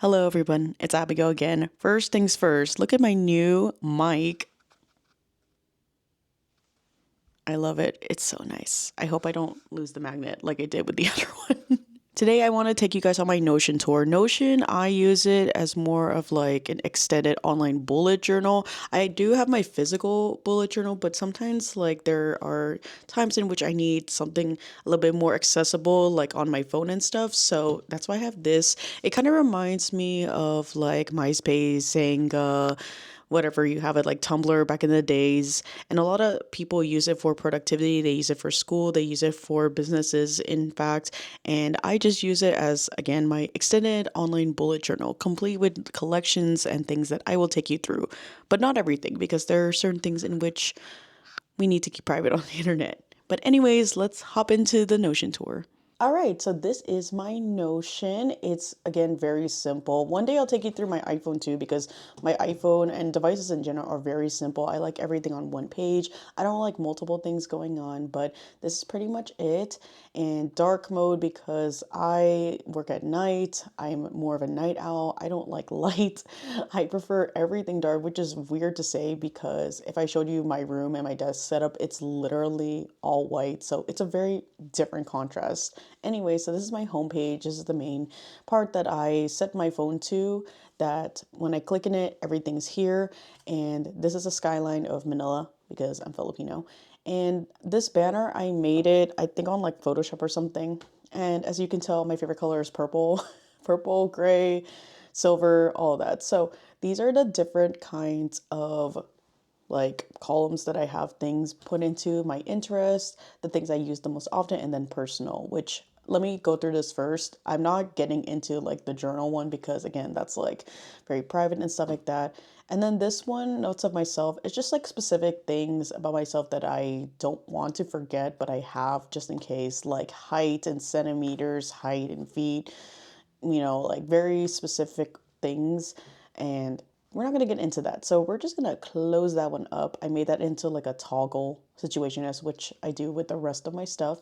Hello, everyone. It's Abigail again. First things first, look at my new mic. I love it. It's so nice. I hope I don't lose the magnet like I did with the other one. Today, I want to take you guys on my Notion tour. Notion, I use it as more of like an extended online bullet journal. I do have my physical bullet journal, but sometimes like there are times in which I need something a little bit more accessible, like on my phone and stuff. So that's why I have this. It kind of reminds me of like MySpace, Zanga, whatever you have it, like Tumblr back in the days. And a lot of people use it for productivity. They use it for school. They use it for businesses, in fact. And I just use it as, again, my extended online bullet journal, complete with collections and things that I will take you through. But not everything, because there are certain things in which we need to keep private on the internet. But, anyways, let's hop into the Notion tour. All right, so this is my Notion. It's again very simple. One day I'll take you through my iPhone too because my iPhone and devices in general are very simple. I like everything on one page. I don't like multiple things going on, but this is pretty much it. And dark mode because I work at night. I'm more of a night owl. I don't like light. I prefer everything dark, which is weird to say because if I showed you my room and my desk setup, it's literally all white. So it's a very different contrast. Anyway, so this is my homepage. This is the main part that I set my phone to, that when I click in it, everything's here. And this is a skyline of Manila because I'm Filipino. And this banner, I made it, I think on like Photoshop or something. And as you can tell, my favorite color is purple, purple, gray, silver, all that. So these are the different kinds of like columns that I have things put into my interest, the things I use the most often, and then personal, which let me go through this first. I'm not getting into like the journal one because again, that's like very private and stuff like that. And then this one, notes of myself, it's just like specific things about myself that I don't want to forget, but I have just in case, like height in centimeters, height in feet, like very specific things. And we're not going to get into that. So we're just going to close that one up. I made that into like a toggle situation, as which I do with the rest of my stuff.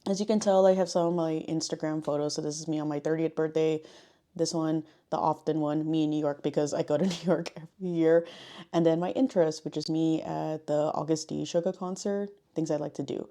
As you can tell, I have some of my Instagram photos. So this is me on my 30th birthday. This one, the often one, me in New York because I go to New York every year. And then my interest, which is me at the August D Sugar concert, things I like to do.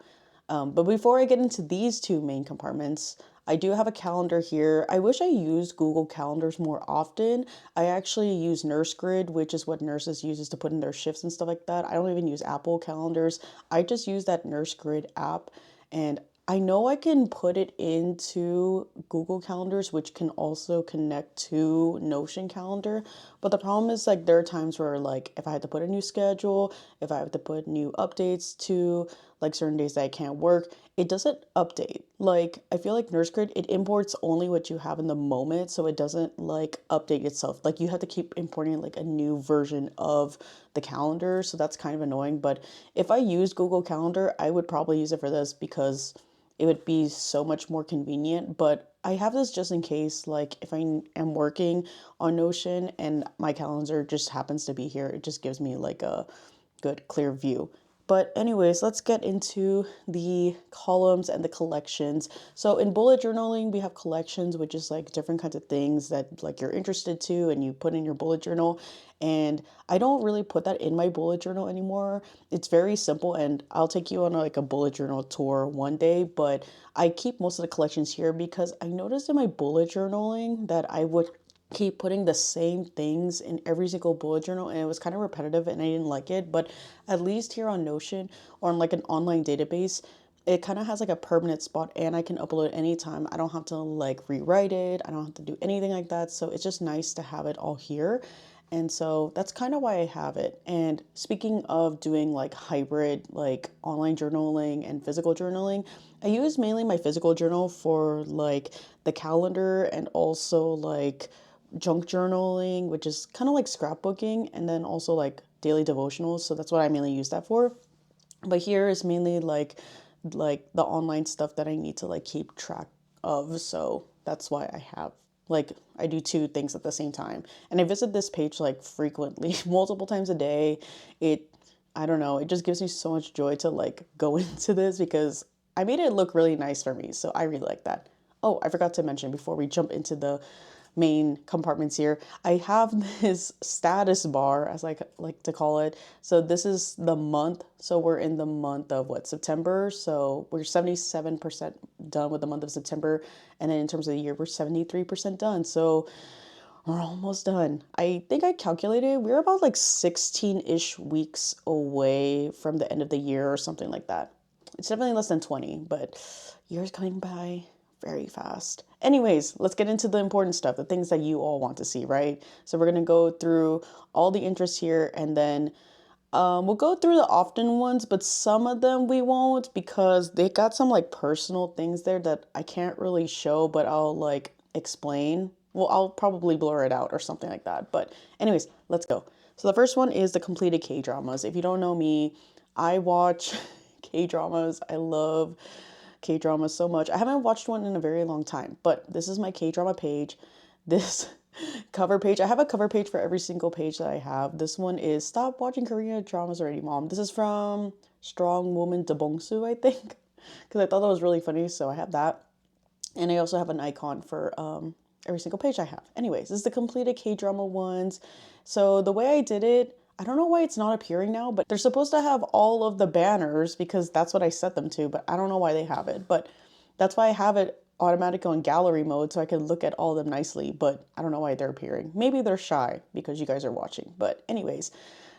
But before I get into these two main compartments, I do have a calendar here. I wish I used Google Calendars more often. I actually use NurseGrid, which is what nurses uses to put in their shifts and stuff like that. I don't even use Apple calendars. I just use that NurseGrid app, and I know I can put it into Google Calendars, which can also connect to Notion Calendar. But the problem is like there are times where like if I had to put a new schedule, if I have to put new updates to like certain days that I can't work, it doesn't update. Like I feel like NurseGrid, it imports only what you have in the moment, so it doesn't like update itself. Like you have to keep importing like a new version of the calendar, so that's kind of annoying. But if I used Google Calendar, I would probably use it for this because it would be so much more convenient. But I have this just in case, like if I am working on Notion and my calendar just happens to be here, it just gives me like a good clear view. But anyways, let's get into the columns and the collections. So in bullet journaling, we have collections, which is like different kinds of things that like you're interested to and you put in your bullet journal. And I don't really put that in my bullet journal anymore. It's very simple and I'll take you on like a bullet journal tour one day, but I keep most of the collections here because I noticed in my bullet journaling that I would keep putting the same things in every single bullet journal and it was kind of repetitive and I didn't like it. But at least here on Notion or on like an online database, it kind of has like a permanent spot and I can upload it anytime. I don't have to like rewrite it. I don't have to do anything like that. So it's just nice to have it all here. And so that's kind of why I have it. And speaking of doing like hybrid, like online journaling and physical journaling, I use mainly my physical journal for like the calendar and also like junk journaling, which is kind of like scrapbooking, and then also like daily devotionals. So that's what I mainly use that for. But here is mainly like the online stuff that I need to like keep track of. So that's why I have like I do two things at the same time. And I visit this page like frequently, multiple times a day. It I don't know, it just gives me so much joy to like go into this because I made it look really nice for me. So I really like that. Oh, I forgot to mention before we jump into the main compartments here. I have this status bar, as I like to call it. So this is the month. So we're in the month of what, September. So we're 77% done with the month of September. And then in terms of the year, we're 73% done. So we're almost done. I think I calculated we're about like 16-ish weeks away from the end of the year or something like that. It's definitely less than 20, but years going by very fast. Anyways, let's get into the important stuff, the things that you all want to see, right? So we're gonna go through all the interests here, and then we'll go through the often ones, but some of them we won't because they got some like personal things there that I can't really show, but I'll like explain. Well, I'll probably blur it out or something like that. But anyways, let's go. So the first one is the completed K-dramas. If you don't know me, I watch K-dramas. I love K-dramas so much. I haven't watched one in a very long time, but this is my K-drama page. This cover page. I have a cover page for every single page that I have. This one is Stop Watching Korean Dramas Already, Mom. This is from Strong Woman Da Bongsu, I think, because I thought that was really funny, so I have that. And I also have an icon for every single page I have. Anyways, this is the completed K-drama ones. So the way I did it, I don't know why it's not appearing now, but they're supposed to have all of the banners because that's what I set them to, but I don't know why they have it. But that's why I have it automatic on gallery mode so I can look at all of them nicely, but I don't know why they're appearing. Maybe they're shy because you guys are watching. But anyways,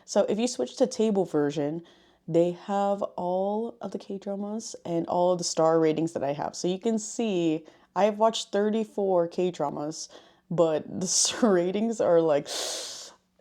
so if you switch to table version, they have all of the K-dramas and all of the star ratings that I have. So you can see I have watched 34 K-dramas, but the ratings are like,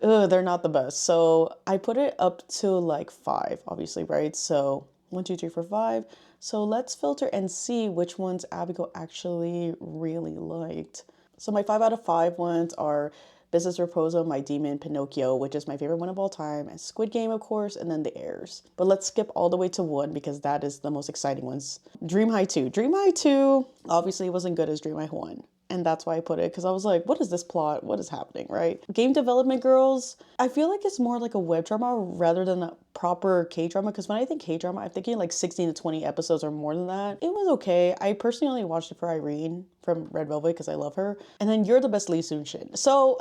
ugh, they're not the best. So I put it up to like 5, obviously, right? So 1, 2, 3, 4, 5. So let's filter and see which ones Abigail actually really liked. So my 5 out of 5 ones are Business Proposal, My Demon, Pinocchio, which is my favorite one of all time, and Squid Game, of course, and then The Heirs. But let's skip all the way to 1 because that is the most exciting ones. Dream High 2. Dream High 2 obviously wasn't good as Dream High 1. And that's why I put it, because I was like, what is this plot? What is happening, right? Game Development Girls, I feel like it's more like a web drama rather than a proper K-drama, because when I think K-drama, I'm thinking like 16 to 20 episodes or more than that. It was okay. I personally only watched it for Irene from Red Velvet because I love her. And then You're the Best, Lee Soon-shin. So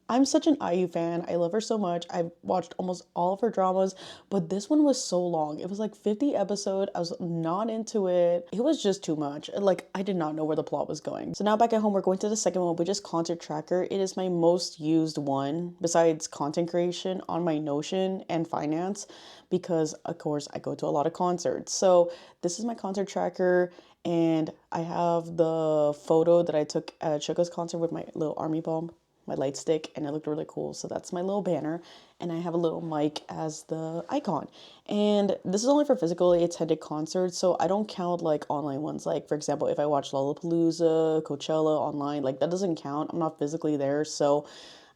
I'm such an IU fan. I love her so much. I've watched almost all of her dramas, but this one was so long. It was like 50 episodes. I was not into it. It was just too much. Like, I did not know where the plot was going. So now back at home, we're going to the second one, which is Concert Tracker. It is my most used one besides content creation on my Notion and finance because, of course, I go to a lot of concerts. So this is my concert tracker, and I have the photo that I took at Suga's concert with my little army bomb, my light stick, and it looked really cool. So that's my little banner, and I have a little mic as the icon. And this is only for physically attended concerts, so I don't count like online ones. Like, for example, if I watch Lollapalooza, Coachella online, like that doesn't count. I'm not physically there, so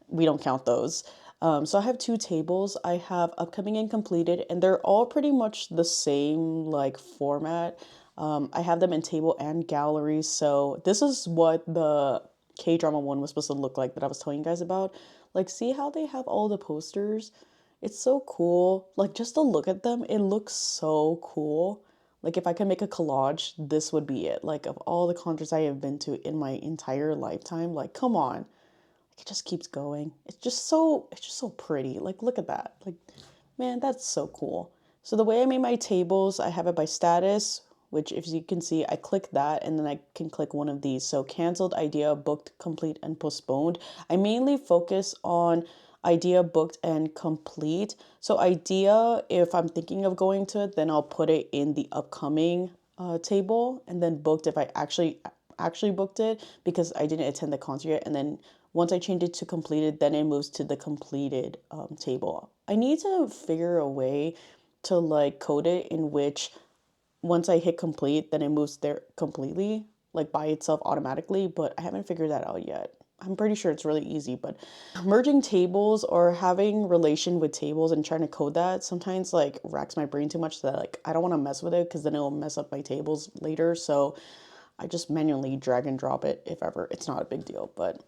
we don't count those. So I have 2 tables. I have upcoming and completed, and they're all pretty much the same like format. I have them in table and gallery. So this is what the K-drama one was supposed to look like that I was telling you guys about. Like, see how they have all the posters? It's so cool. Like, just to look at them, it looks so cool. Like, if I could make a collage, this would be it. Like, of all the concerts I have been to in my entire lifetime, like, come on. Like, it just keeps going. It's just so pretty. Like, look at that. Like, man, that's so cool. So the way I made my tables, I have it by status, which if you can see, I click that and then I can click one of these. So canceled, idea, booked, complete, and postponed. I mainly focus on idea, booked, and complete. So idea, if I'm thinking of going to it, then I'll put it in the upcoming table, and then booked if I actually booked it because I didn't attend the concert yet. And then once I change it to completed, then it moves to the completed table. I need to figure a way to like code it in which once I hit complete, then it moves there completely, like by itself automatically, but I haven't figured that out yet. I'm pretty sure it's really easy, but merging tables or having relation with tables and trying to code that sometimes like racks my brain too much that like I don't want to mess with it because then it'll mess up my tables later. So I just manually drag and drop it if ever. It's not a big deal, but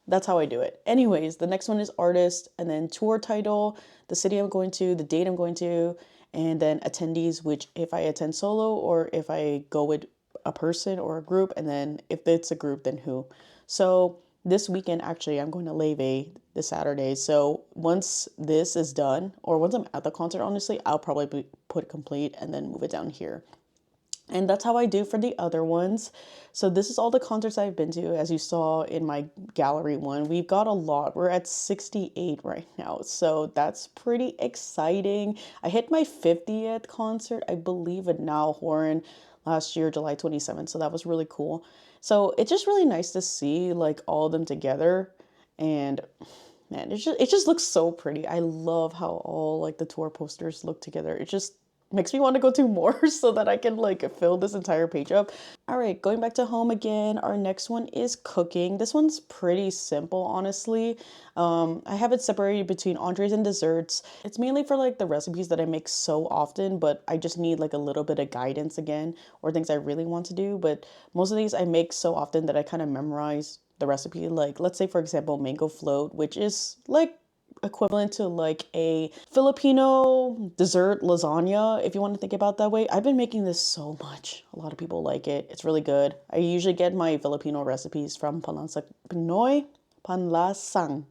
that's how I do it. Anyways, the next one is artist, and then tour title, the city I'm going to, the date I'm going to, and then attendees, which if I attend solo or if I go with a person or a group, and then if it's a group, then who. So this weekend, actually, I'm going to Leve this Saturday. So once this is done, or once I'm at the concert, honestly, I'll probably put it complete and then move it down here. And that's how I do for the other ones. So this is all the concerts I've been to, as you saw in my gallery one. We've got a lot. We're at 68 right now. So that's pretty exciting. I hit my 50th concert, I believe, at Now Horn last year, July 27th. So that was really cool. So it's just really nice to see like all of them together. And man, it just looks so pretty. I love how all like the tour posters look together. It just makes me want to go to more so that I can like fill this entire page up. All right, going back to home again, our next one is cooking. This one's pretty simple, honestly. I have it separated between entrees and desserts. It's mainly for like the recipes that I make so often, but I just need like a little bit of guidance again, or things I really want to do. But most of these I make so often that I kind of memorize the recipe. Like, let's say for example, mango float, which is like equivalent to like a Filipino dessert lasagna, if you want to think about that way. I've been making this so much. A lot of people like it. It's really good. I usually get my Filipino recipes from Panlasang Pinoy, Panlasang,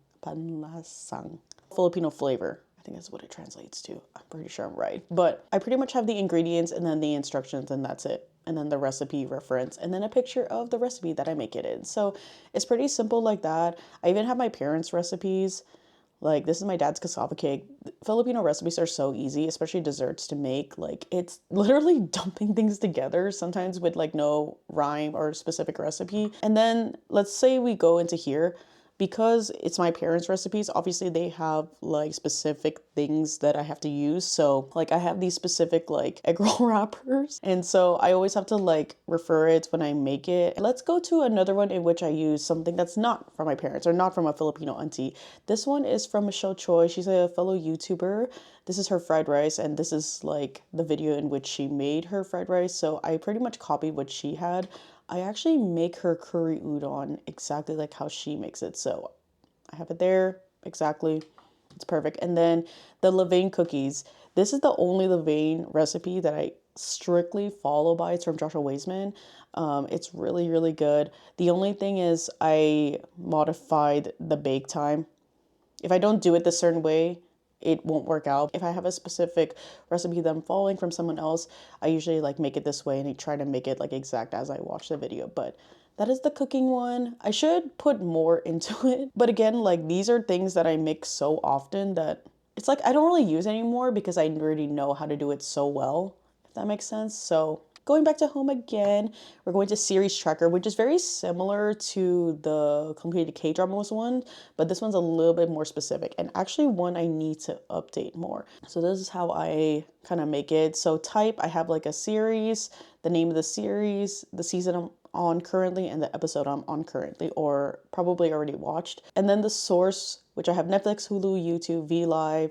Filipino flavor. I think that's what it translates to. I'm pretty sure I'm right. But I pretty much have the ingredients and then the instructions, and that's it. And then the recipe reference, and then a picture of the recipe that I make it in. So it's pretty simple like that. I even have my parents' recipes. Like, this is my dad's cassava cake. Filipino recipes are so easy, especially desserts to make. Like, it's literally dumping things together, sometimes with like no rhyme or specific recipe. And then let's say we go into here. Because it's my parents' recipes, obviously they have like specific things that I have to use. So like I have these specific like egg roll wrappers. And so I always have to like refer it when I make it. Let's go to another one in which I use something that's not from my parents or not from a Filipino auntie. This one is from Michelle Choi. She's a fellow YouTuber. This is her fried rice, and this is like the video in which she made her fried rice. So I pretty much copied what she had. I actually make her curry udon exactly like how she makes it. So I have it there exactly. It's perfect. And then the levain cookies. This is the only levain recipe that I strictly follow by. It's from Joshua Weissman. It's really, really good. The only thing is I modified the bake time. If I don't do it the certain way, it won't work out. If I have a specific recipe that I'm following from someone else, I usually like make it this way and I try to make it like exact as I watch the video. But that is the cooking one. I should put more into it. But again, like these are things that I mix so often that it's like I don't really use anymore because I already know how to do it so well, if that makes sense. So going back to home again, we're going to series tracker, which is very similar to the completed K-dramas one, but this one's a little bit more specific and actually one I need to update more. So this is how I kind of make it. So type, I have like a series, the name of the series, the season I'm on currently, and the episode I'm on currently, or probably already watched. And then the source, which I have Netflix, Hulu, YouTube, VLive,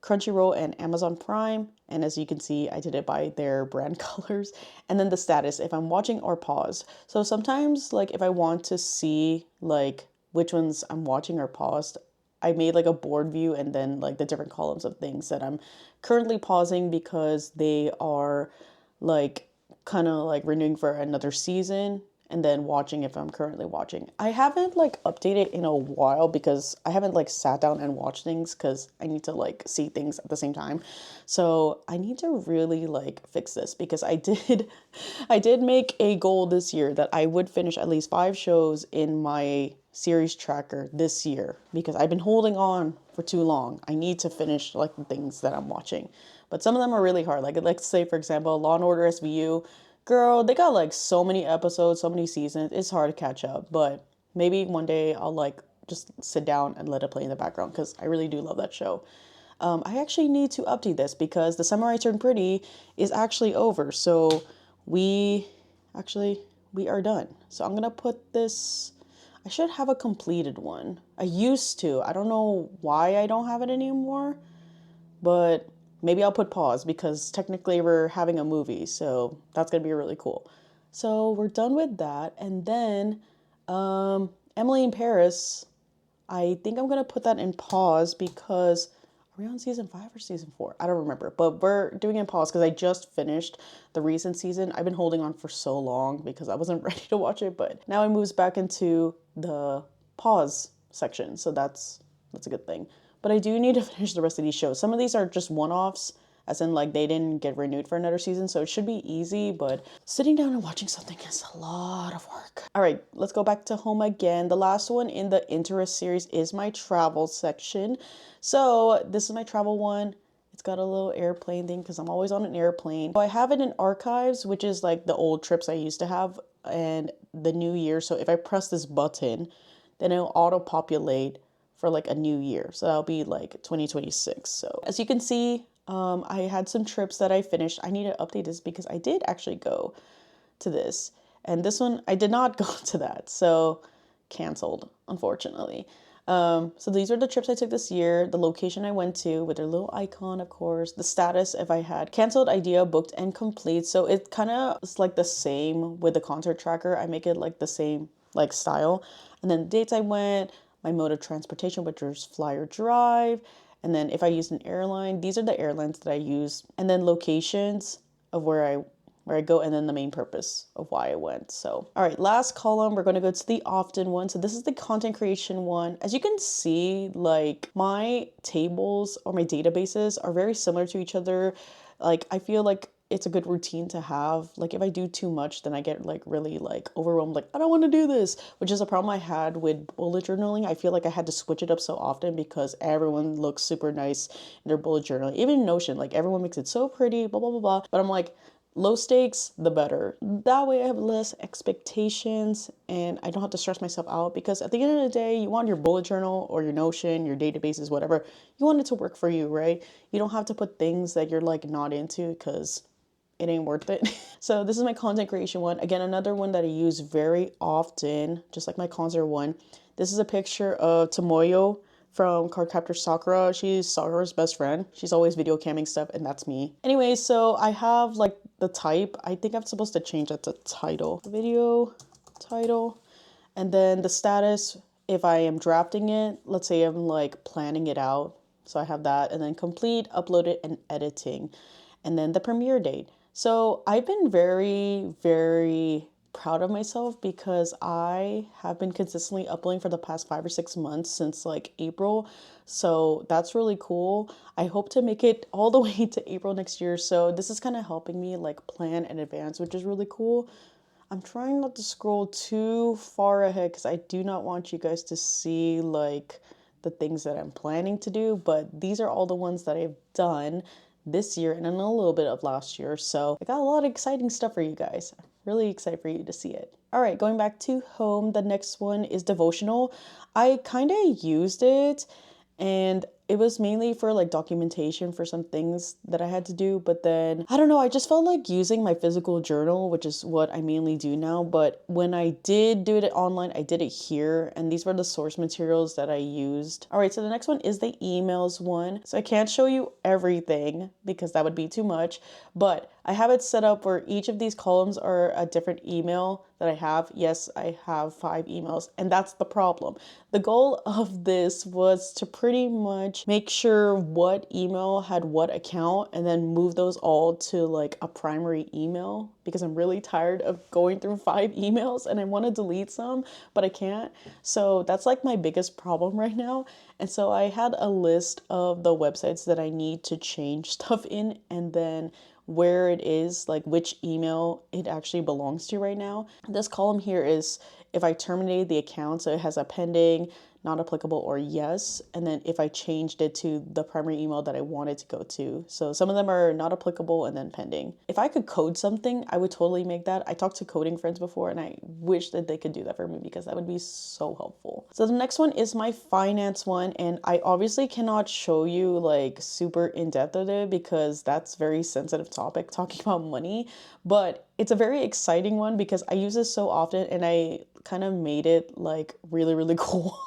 Crunchyroll, and Amazon Prime. And as you can see, I did it by their brand colors. And then the status, if I'm watching or pause. So sometimes like if I want to see like which ones I'm watching or paused, I made like a board view and then like the different columns of things that I'm currently pausing because they are like kind of like renewing for another season, and then watching if I'm currently watching. I haven't like updated in a while because I haven't like sat down and watched things because I need to like see things at the same time. So I need to really like fix this because I did make a goal this year that I would finish at least 5 shows in my series tracker this year because I've been holding on for too long. I need to finish like the things that I'm watching. But some of them are really hard. Like let's say for example, Law and Order SVU. Girl, they got like so many episodes, so many seasons. It's hard to catch up, but maybe one day I'll like just sit down and let it play in the background because I really do love that show. I actually need to update this because The Summer I Turned Pretty is actually over. So we are done. So I'm gonna put this, I should have a completed one. I used to. I don't know why I don't have it anymore, but maybe I'll put pause because technically we're having a movie, so that's gonna be really cool. So we're done with that, and then Emily in Paris, I think I'm gonna put that in pause because are we on season 5 or season 4? I don't remember, but we're doing it in pause because I just finished the recent season. I've been holding on for so long because I wasn't ready to watch it, but now it moves back into the pause section. So that's a good thing. But I do need to finish the rest of these shows. Some of these are just one-offs, as in like they didn't get renewed for another season, so it should be easy, but sitting down and watching something is a lot of work. All right, let's go back to home again. The last one in the interest series is my travel section. So this is my travel one. It's got a little airplane thing because I'm always on an airplane. So I have it in archives, which is like the old trips I used to have and the new year. So if I press this button, then it'll auto-populate for like a new year. So that'll be like 2026. So as you can see, I had some trips that I finished. I need to update this because I did actually go to this. And this one, I did not go to that. So canceled, unfortunately. So these are the trips I took this year, the location I went to with their little icon, of course, the status if I had canceled, idea, booked, and complete. So it kind of is like the same with the concert tracker. I make it like the same like style. And then the dates I went, my mode of transportation, which is fly or drive. And then if I used an airline, these are the airlines that I use. And then locations of where I go, and then the main purpose of why I went. So, all right, last column, we're going to go to the often one. So this is the content creation one. As you can see, like my tables or my databases are very similar to each other. Like I feel like it's a good routine to have. Like if I do too much, then I get like really like overwhelmed. Like I don't want to do this, which is a problem I had with bullet journaling. I feel like I had to switch it up so often because everyone looks super nice in their bullet journaling. Even Notion, like everyone makes it so pretty, blah, blah, blah, blah. But I'm like, low stakes, the better. That way I have less expectations and I don't have to stress myself out because at the end of the day, you want your bullet journal or your Notion, your databases, whatever, you want it to work for you, right? You don't have to put things that you're like not into because it ain't worth it. So this is my content creation one. Again, another one that I use very often, just like my concert one. This is a picture of Tomoyo from Cardcaptor Sakura. She's Sakura's best friend. She's always video camming stuff, and that's me. Anyway, so I have like the type. I think I'm supposed to change that to title. Video title. And then the status, if I am drafting it, let's say I'm like planning it out. So I have that, and then complete, uploaded, and editing. And then the premiere date. So I've been very, very proud of myself because I have been consistently uploading for the past 5 or 6 months since like April. So that's really cool. I hope to make it all the way to April next year. So this is kind of helping me like plan in advance, which is really cool. I'm trying not to scroll too far ahead because I do not want you guys to see like the things that I'm planning to do, but these are all the ones that I've done this year and then a little bit of last year. So I got a lot of exciting stuff for you guys. Really excited for you to see it. All right, going back to home, the next one is devotional. I kind of used it and it was mainly for like documentation for some things that I had to do. But then, I don't know, I just felt like using my physical journal, which is what I mainly do now. But when I did do it online, I did it here. And these were the source materials that I used. All right, so the next one is the emails one. So I can't show you everything because that would be too much. But I have it set up where each of these columns are a different email that I have. Yes, I have 5 emails, and that's the problem. The goal of this was to pretty much make sure what email had what account and then move those all to like a primary email because I'm really tired of going through 5 emails and I want to delete some, but I can't. So that's like my biggest problem right now. And so I had a list of the websites that I need to change stuff in and then where it is, like which email it actually belongs to right now. This column here is if I terminated the account, so it has a pending, not applicable, or yes. And then if I changed it to the primary email that I wanted to go to. So some of them are not applicable and then pending. If I could code something, I would totally make that. I talked to coding friends before and I wish that they could do that for me because that would be so helpful. So the next one is my finance one. And I obviously cannot show you like super in depth of it because that's very sensitive topic talking about money, but it's a very exciting one because I use this so often and I kind of made it like really, really cool.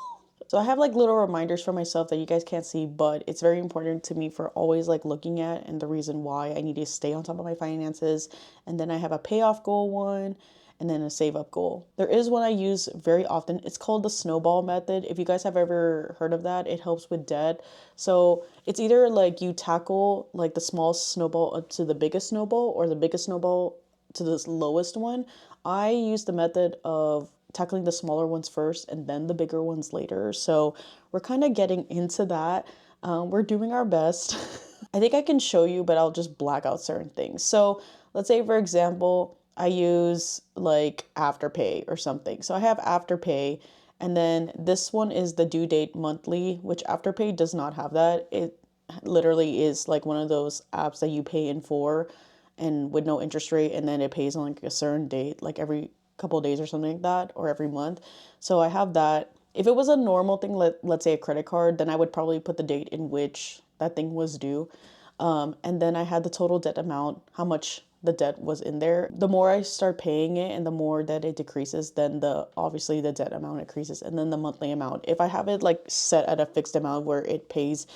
So I have like little reminders for myself that you guys can't see, but it's very important to me for always like looking at and the reason why I need to stay on top of my finances. And then I have a payoff goal one and then a save up goal. There is one I use very often. It's called the snowball method. If you guys have ever heard of that, it helps with debt. So it's either like you tackle like the small snowball up to the biggest snowball or the biggest snowball to the lowest one. I use the method of tackling the smaller ones first and then the bigger ones later. So we're kind of getting into that. We're doing our best. I think I can show you, but I'll just black out certain things. So let's say, for example, I use like Afterpay or something. So I have Afterpay, and then this one is the due date monthly, which Afterpay does not have that. It literally is like one of those apps that you pay in for and with no interest rate, and then it pays on like a certain date, like every couple of days or something like that, or every month. So I have that. If it was a normal thing, let's say a credit card, then I would probably put the date in which that thing was due. And then I had the total debt amount, how much the debt was in there. The more I start paying it and the more that it decreases, then obviously the debt amount increases, and then the monthly amount. If I have it like set at a fixed amount where it pays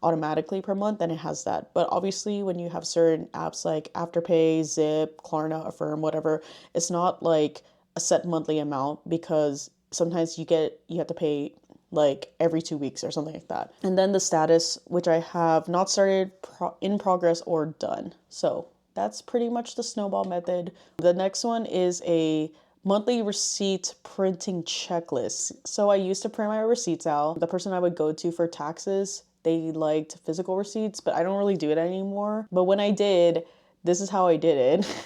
automatically per month, then it has that. But obviously when you have certain apps like Afterpay, Zip, Klarna, Affirm, whatever, it's not like a set monthly amount, because sometimes you have to pay like every 2 weeks or something like that. And then the status, which I have not started, in progress, or done. So that's pretty much the snowball method. The next one is a monthly receipt printing checklist. So I used to print my receipts out. The person I would go to for taxes, they liked physical receipts, but I don't really do it anymore. But when I did, this is how I did it.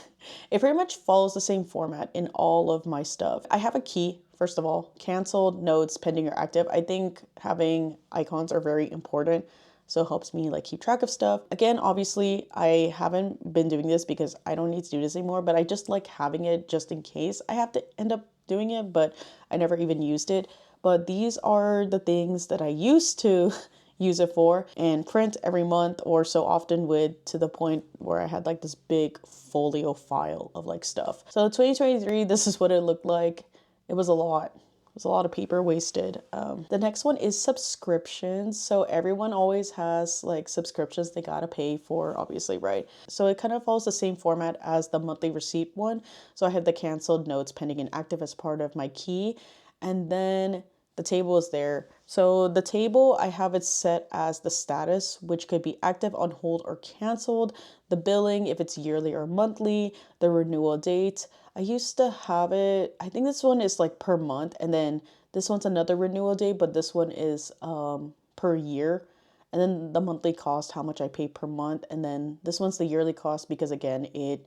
It pretty much follows the same format in all of my stuff. I have a key, first of all, canceled, notes, pending, or active. I think having icons are very important. So it helps me like keep track of stuff. Again, obviously, I haven't been doing this because I don't need to do this anymore, but I just like having it just in case I have to end up doing it, but I never even used it. But these are the things that I used to use it for and print every month or so often, to the point where I had like this big folio file of like stuff. So 2023, this is what it looked like. It was a lot. It was a lot of paper wasted. The next one is subscriptions. So everyone always has like subscriptions they gotta pay for, obviously, right? So it kind of follows the same format as the monthly receipt one. So I have the canceled, notes, pending, and active as part of my key. And then the table is there. So the table, I have it set as the status, which could be active, on hold, or canceled. The billing, if it's yearly or monthly. The renewal date. I used to have it, I think this one is like per month, and then this one's another renewal date, but this one is per year. And then the monthly cost, how much I pay per month. And then this one's the yearly cost, because again, it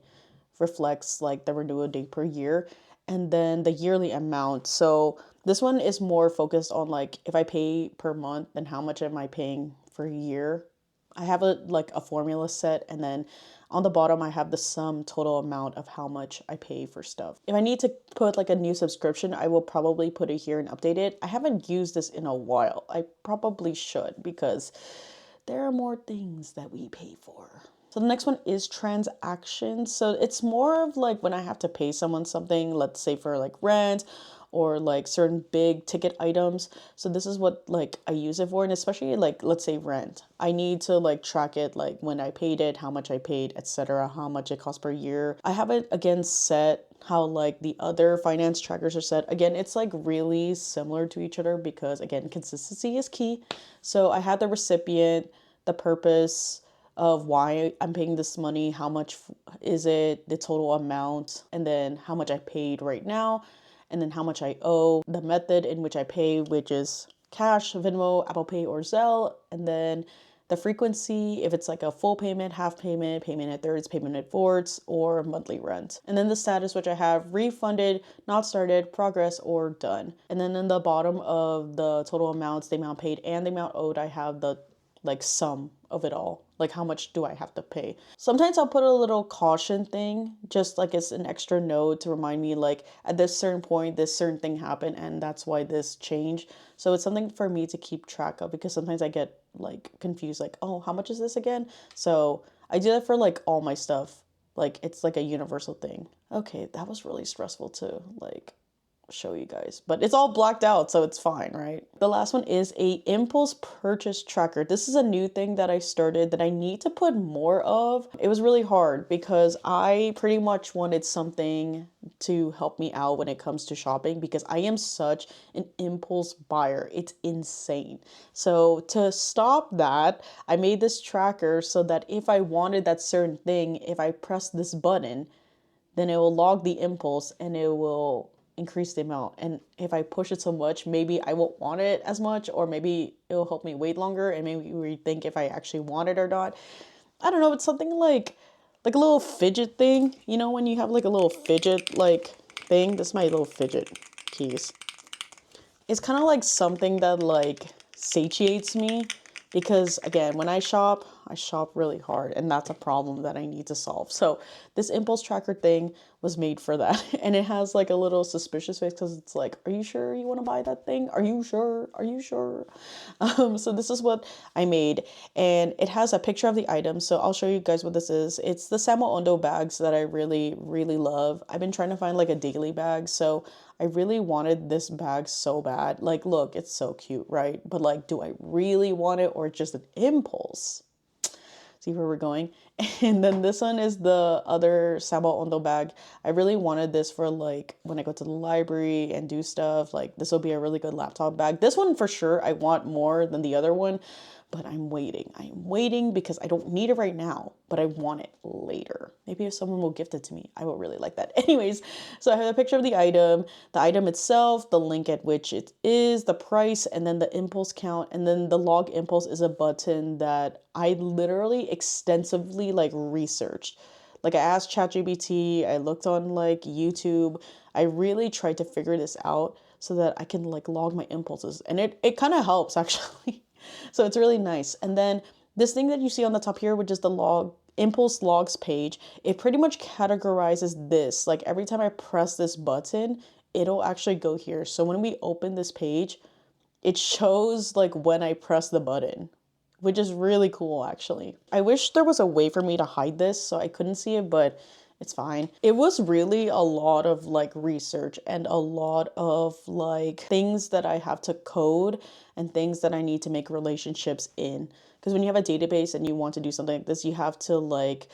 reflects like the renewal date per year. And then the yearly amount. So this one is more focused on like if I pay per month, then how much am I paying for a year. I have a formula set, and then on the bottom I have the sum total amount of how much I pay for stuff. If I need to put like a new subscription, I will probably put it here and update it. I haven't used this in a while. I probably should, because there are more things that we pay for. So the next one is transactions. So it's more of like when I have to pay someone something, let's say for like rent or like certain big ticket items. So this is what like I use it for. And especially like, let's say rent, I need to like track it, like when I paid it, how much I paid, etc., how much it costs per year. I have it again set how like the other finance trackers are set. Again, it's like really similar to each other, because again, consistency is key. So I had the recipient, the purpose of why I'm paying this money, how much is it, the total amount, and then how much I paid right now, and then how much I owe, the method in which I pay, which is cash, Venmo, Apple Pay, or Zelle, and then the frequency, if it's like a full payment, half payment, payment at thirds, payment at fourths, or monthly rent. And then the status, which I have refunded, not started, progress, or done. And then in the bottom of the total amounts, the amount paid and the amount owed, I have the like sum of it all, like how much do I have to pay. Sometimes I'll put a little caution thing, just like it's an extra note to remind me like at this certain point this certain thing happened and that's why this changed. So it's something for me to keep track of, because sometimes I get like confused, like, oh, how much is this again? So I do that for like all my stuff, like it's like a universal thing. Okay, that was really stressful to like show you guys, but it's all blacked out, so it's fine, right? The last one is a impulse purchase tracker. This is a new thing that I started that I need to put more of. It was really hard because I pretty much wanted something to help me out when it comes to shopping, because I am such an impulse buyer. It's insane. So to stop that, I made this tracker so that if I wanted that certain thing, if I press this button, then it will log the impulse and it will increase the amount. And if I push it so much, maybe I won't want it as much, or maybe it'll help me wait longer and maybe rethink if I actually want it or not. I don't know. It's something like a little fidget thing. You know, when you have like a little fidget like thing. This is my little fidget keys. It's kind of like something that like satiates me, because again, when I shop really hard, and that's a problem that I need to solve. So this impulse tracker thing was made for that. And it has like a little suspicious face because it's like, are you sure you want to buy that thing? Are you sure? Are you sure? So this is what I made, and it has a picture of the item. So I'll show you guys what this is. It's the Samo Ondo bags that I really, really love. I've been trying to find like a daily bag. So I really wanted this bag so bad. Like, look, it's so cute, right? But like, do I really want it, or just an impulse? See where we're going? And then this one is the other Samo Ondo bag. I really wanted this for like when I go to the library and do stuff. Like, this will be a really good laptop bag. This one for sure I want more than the other one, but I'm waiting. I'm waiting because I don't need it right now, but I want it later. Maybe if someone will gift it to me, I will really like that. Anyways, so I have a picture of the item itself, the link at which it is, the price, and then the impulse count. And then the log impulse is a button that I literally extensively like researched. Like, I asked ChatGPT, I looked on like YouTube. I really tried to figure this out so that I can like log my impulses. And it kind of helps actually. So it's really nice. And then this thing that you see on the top here, which is the log impulse logs page, it pretty much categorizes this. Like, every time I press this button, it'll actually go here. So when we open this page, it shows like when I press the button, which is really cool actually. I wish there was a way for me to hide this so I couldn't see it, but it's fine. It was really a lot of like research and a lot of like things that I have to code and things that I need to make relationships in. Because when you have a database and you want to do something like this, you have to like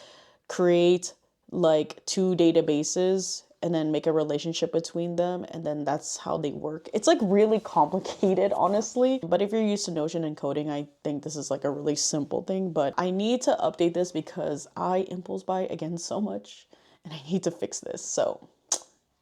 create like two databases and then make a relationship between them, and then that's how they work. It's like really complicated, honestly, but if you're used to Notion and coding, I think this is like a really simple thing. But I need to update this because I impulse buy again so much, and I need to fix this. So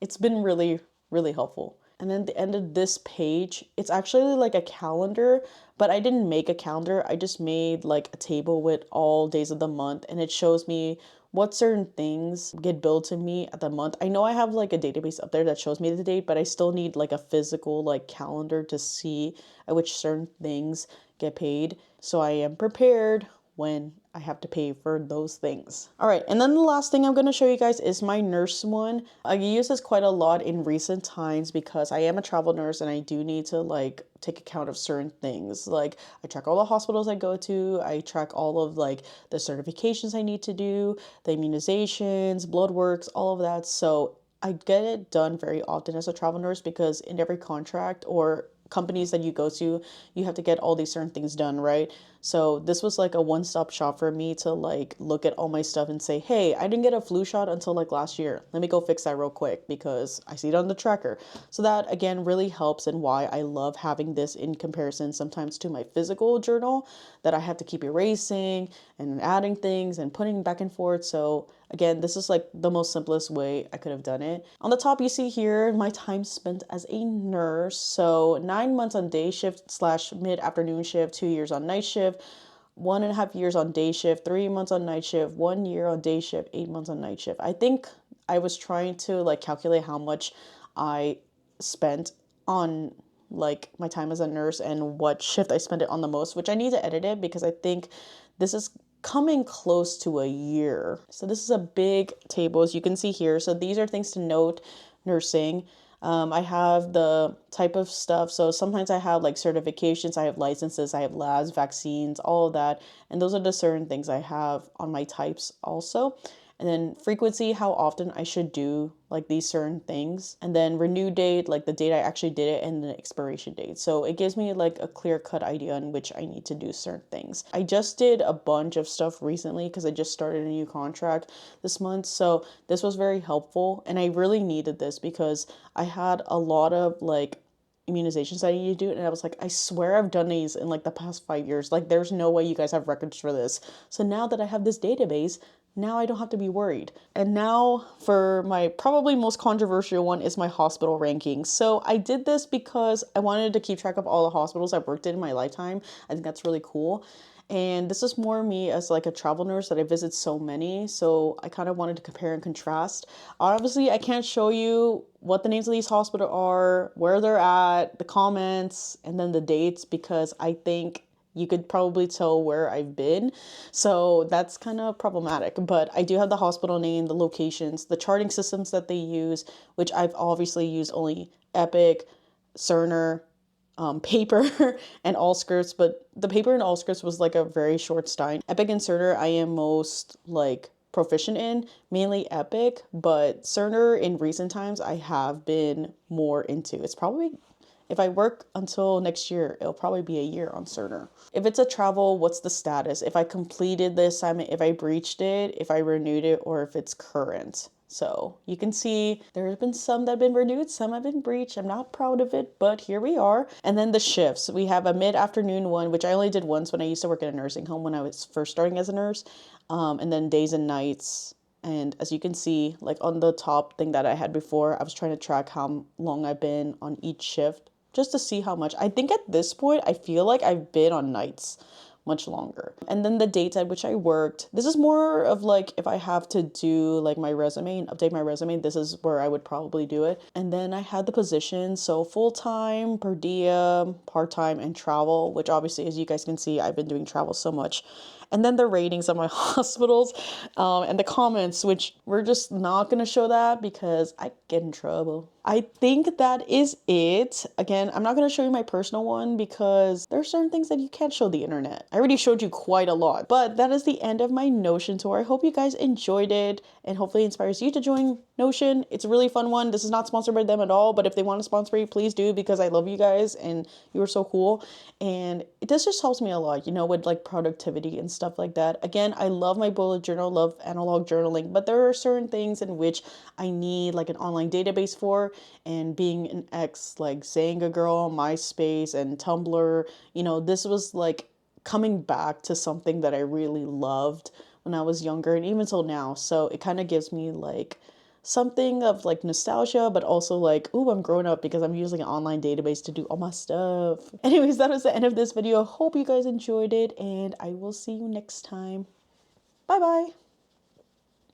it's been really, really helpful. And then the end of this page, it's actually like a calendar, but I didn't make a calendar. I just made like a table with all days of the month, and it shows me what certain things get billed to me at the month. I know I have like a database up there that shows me the date, but I still need like a physical like calendar to see at which certain things get paid. So I am prepared when I have to pay for those things. All right, and then the last thing I'm going to show you guys is my nurse one. I use this quite a lot in recent times because I am a travel nurse and I do need to like take account of certain things. Like, I track all the hospitals I go to, I track all of like the certifications I need to do, the immunizations, blood works, all of that. So I get it done very often as a travel nurse because in every contract or companies that you go to, you have to get all these certain things done, right? So this was like a one-stop shop for me to like look at all my stuff and say, hey, I didn't get a flu shot until like last year. Let me go fix that real quick because I see it on the tracker. So that again really helps, and why I love having this in comparison sometimes to my physical journal that I have to keep erasing and adding things and putting back and forth. So again, this is like the most simplest way I could have done it. On the top, you see here my time spent as a nurse. So 9 months on day shift / mid-afternoon shift, 2 years on night shift, 1.5 years on day shift, 3 months on night shift, 1 year on day shift, 8 months on night shift. I think I was trying to like calculate how much I spent on like my time as a nurse and what shift I spent it on the most, which I need to edit it because I think this is coming close to a year. So this is a big table, as you can see here. So these are things to note nursing. I have the type of stuff. So sometimes I have like certifications, I have licenses, I have labs, vaccines, all of that. And those are the certain things I have on my types also. And then frequency, how often I should do like these certain things. And then renew date, like the date I actually did it, and the expiration date. So it gives me like a clear cut idea on which I need to do certain things. I just did a bunch of stuff recently because I just started a new contract this month. So this was very helpful, and I really needed this because I had a lot of like immunizations I need to do, and I was like, I swear I've done these in like the past 5 years. Like, there's no way you guys have records for this. So now that I have this database, now I don't have to be worried. And now for my probably most controversial one is my hospital rankings. So I did this because I wanted to keep track of all the hospitals I've worked in my lifetime. I think that's really cool. And this is more me as like a travel nurse that I visit so many. So I kind of wanted to compare and contrast. Obviously, I can't show you what the names of these hospitals are, where they're at, the comments, and then the dates, because I think you could probably tell where I've been. So that's kind of problematic. But I do have the hospital name, the locations, the charting systems that they use, which I've obviously used only Epic, Cerner, Paper, and Allscripts. But the Paper and Allscripts was like a very short stint. Epic and Cerner, I am most like proficient in, mainly Epic, but Cerner in recent times I have been more into. It's probably, if I work until next year, it'll probably be a year on Cerner. If it's a travel, what's the status? If I completed the assignment, if I breached it, if I renewed it, or if it's current. So you can see there's been some that have been renewed, some have been breached. I'm not proud of it, but here we are. And then the shifts. We have a mid-afternoon one, which I only did once when I used to work in a nursing home when I was first starting as a nurse. And then days and nights. And as you can see, like on the top thing that I had before, I was trying to track how long I've been on each shift just to see how much. I think at this point, I feel like I've been on nights much longer. And then the dates at which I worked. This is more of like if I have to do like my resume and update my resume, this is where I would probably do it. And then I had the position, so full-time, per diem, part-time, and travel, which obviously, as you guys can see, I've been doing travel so much. And then the ratings of my hospitals, and the comments, which we're just not going to show that because I get in trouble. I think that is it. Again, I'm not going to show you my personal one because there are certain things that you can't show the internet. I already showed you quite a lot, but that is the end of my Notion tour. I hope you guys enjoyed it and hopefully inspires you to join Notion. It's a really fun one. This is not sponsored by them at all, but if they want to sponsor me, please do, because I love you guys and you are so cool. And this just helps me a lot, you know, with like productivity and stuff like that. Again, I love my bullet journal, love analog journaling, but there are certain things in which I need like an online database for. And being an ex like Xanga girl, MySpace, and Tumblr, you know, this was like coming back to something that I really loved when I was younger and even till now. So it kind of gives me like something of like nostalgia, but also like, ooh, I'm growing up because I'm using an online database to do all my stuff. Anyways, that was the end of this video. Hope you guys enjoyed it, and I will see you next time. Bye bye.